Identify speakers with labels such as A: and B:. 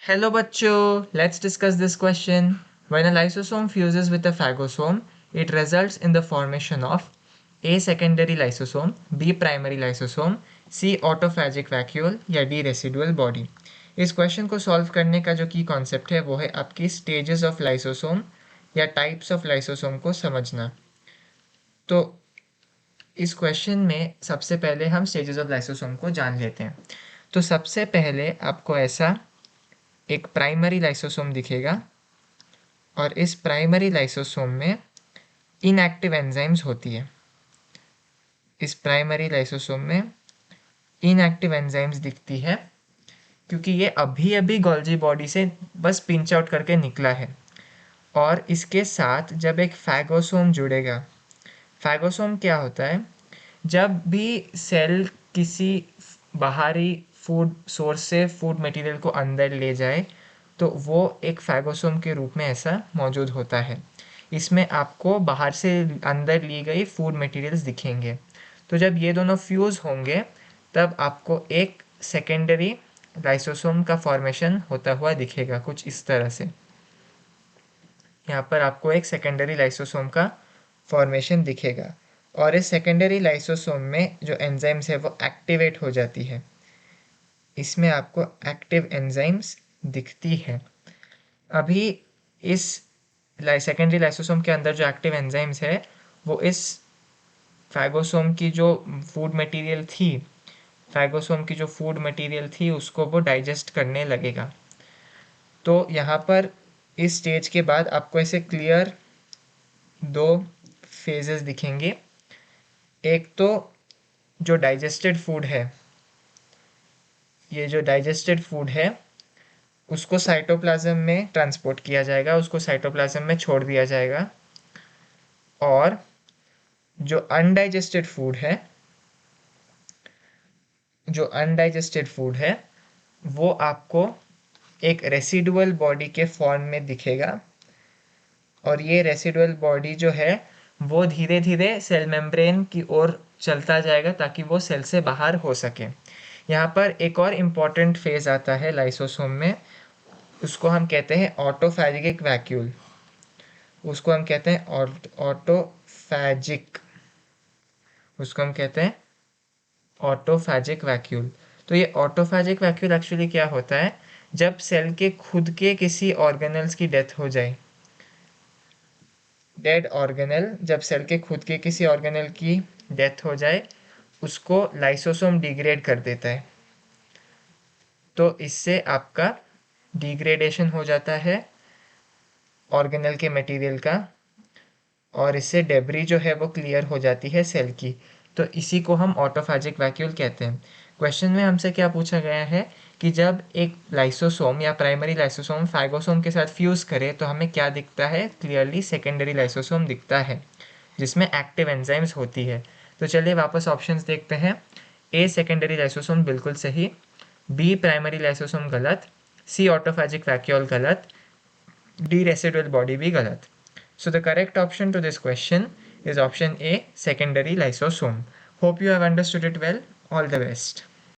A: Hello bachcho, let's discuss this question. When a lysosome fuses with a phagosome, it results in the formation of A. secondary lysosome, B. primary lysosome, C. autophagic vacuole या D. residual body. इस question को solve करने का जो की concept है वो है आपकी स्टेजेस ऑफ लाइसोसोम या टाइप्स ऑफ लाइसोसोम को समझना। तो इस क्वेश्चन में सबसे पहले हम स्टेजेस ऑफ लाइसोसोम को जान लेते हैं। तो सबसे पहले आपको ऐसा एक प्राइमरी लाइसोसोम दिखेगा और इस प्राइमरी लाइसोसोम में इनएक्टिव एंजाइम्स होती है। इस प्राइमरी लाइसोसोम में इनएक्टिव एंजाइम्स दिखती है क्योंकि ये अभी अभी गोल्जी बॉडी से बस पिंच आउट करके निकला है। और इसके साथ जब एक फैगोसोम जुड़ेगा, फैगोसोम क्या होता है, जब भी सेल किसी बाहरी फूड सोर्स से फूड मटेरियल को अंदर ले जाए तो वो एक फैगोसोम के रूप में ऐसा मौजूद होता है। इसमें आपको बाहर से अंदर ली गई फूड मटेरियल्स दिखेंगे। तो जब ये दोनों फ्यूज़ होंगे तब आपको एक सेकेंडरी लाइसोसोम का फॉर्मेशन होता हुआ दिखेगा कुछ इस तरह से। यहाँ पर आपको एक सेकेंडरी लाइसोसोम का फॉर्मेशन दिखेगा और इस सेकेंडरी लाइसोसोम में जो एंजाइम्स है वो एक्टिवेट हो जाती है। इसमें आपको एक्टिव एंजाइम्स दिखती है। अभी इस सेकेंडरी लाइसोसोम के अंदर जो एक्टिव एंजाइम्स है वो इस फैगोसोम की जो फूड मटेरियल थी, फैगोसोम की जो फूड मटेरियल थी उसको वो डाइजेस्ट करने लगेगा। तो यहाँ पर इस स्टेज के बाद आपको ऐसे क्लियर दो फेजेस दिखेंगे। एक तो जो डाइजेस्टेड फूड है, ये जो डाइजेस्टेड फूड है उसको साइटोप्लाज्म में ट्रांसपोर्ट किया जाएगा, उसको साइटोप्लाज्म में छोड़ दिया जाएगा। और जो अनडाइजेस्टेड फूड है, जो अनडाइजेस्टेड फूड है वो आपको एक रेसिडुअल बॉडी के फॉर्म में दिखेगा। और ये रेसिडुअल बॉडी जो है वो धीरे धीरे सेल मेम्ब्रेन की ओर चलता जाएगा ताकि वो सेल से बाहर हो सके। यहाँ पर एक और इम्पॉर्टेंट फेज आता है लाइसोसोम में, उसको हम कहते हैं ऑटोफैजिक वैक्यूल। उसको हम कहते हैं ऑटोफैजिक, उसको हम कहते हैं ऑटोफैजिक वैक्यूल। तो ये ऑटोफैजिक वैक्यूल एक्चुअली क्या होता है, जब सेल के खुद के किसी ऑर्गेनल्स की डेथ हो जाए, डेड ऑर्गेनल, जब सेल के खुद के किसी ऑर्गेनल की डेथ हो जाए उसको लाइसोसोम डिग्रेड कर देता है। तो इससे आपका डिग्रेडेशन हो जाता है ऑर्गेनल के मटेरियल का और इससे डेब्री जो है वो क्लियर हो जाती है सेल की। तो इसी को हम ऑटोफैजिक वैक्यूल कहते हैं। क्वेश्चन में हमसे क्या पूछा गया है कि जब एक लाइसोसोम या प्राइमरी लाइसोसोम फैगोसोम के साथ फ्यूज़ करे तो हमें क्या दिखता है, क्लियरली सेकेंडरी लाइसोसोम दिखता है जिसमें एक्टिव एंजाइम्स होती है। तो चलिए वापस ऑप्शंस देखते हैं। ए सेकेंडरी लाइसोसोम बिल्कुल सही, बी प्राइमरी लाइसोसोम गलत, सी ऑटोफैजिक वैक्यूल गलत, डी रेसिडुअल बॉडी भी गलत। So the correct option to this question is option A, secondary lysosome. Hope you have understood it well. All the best.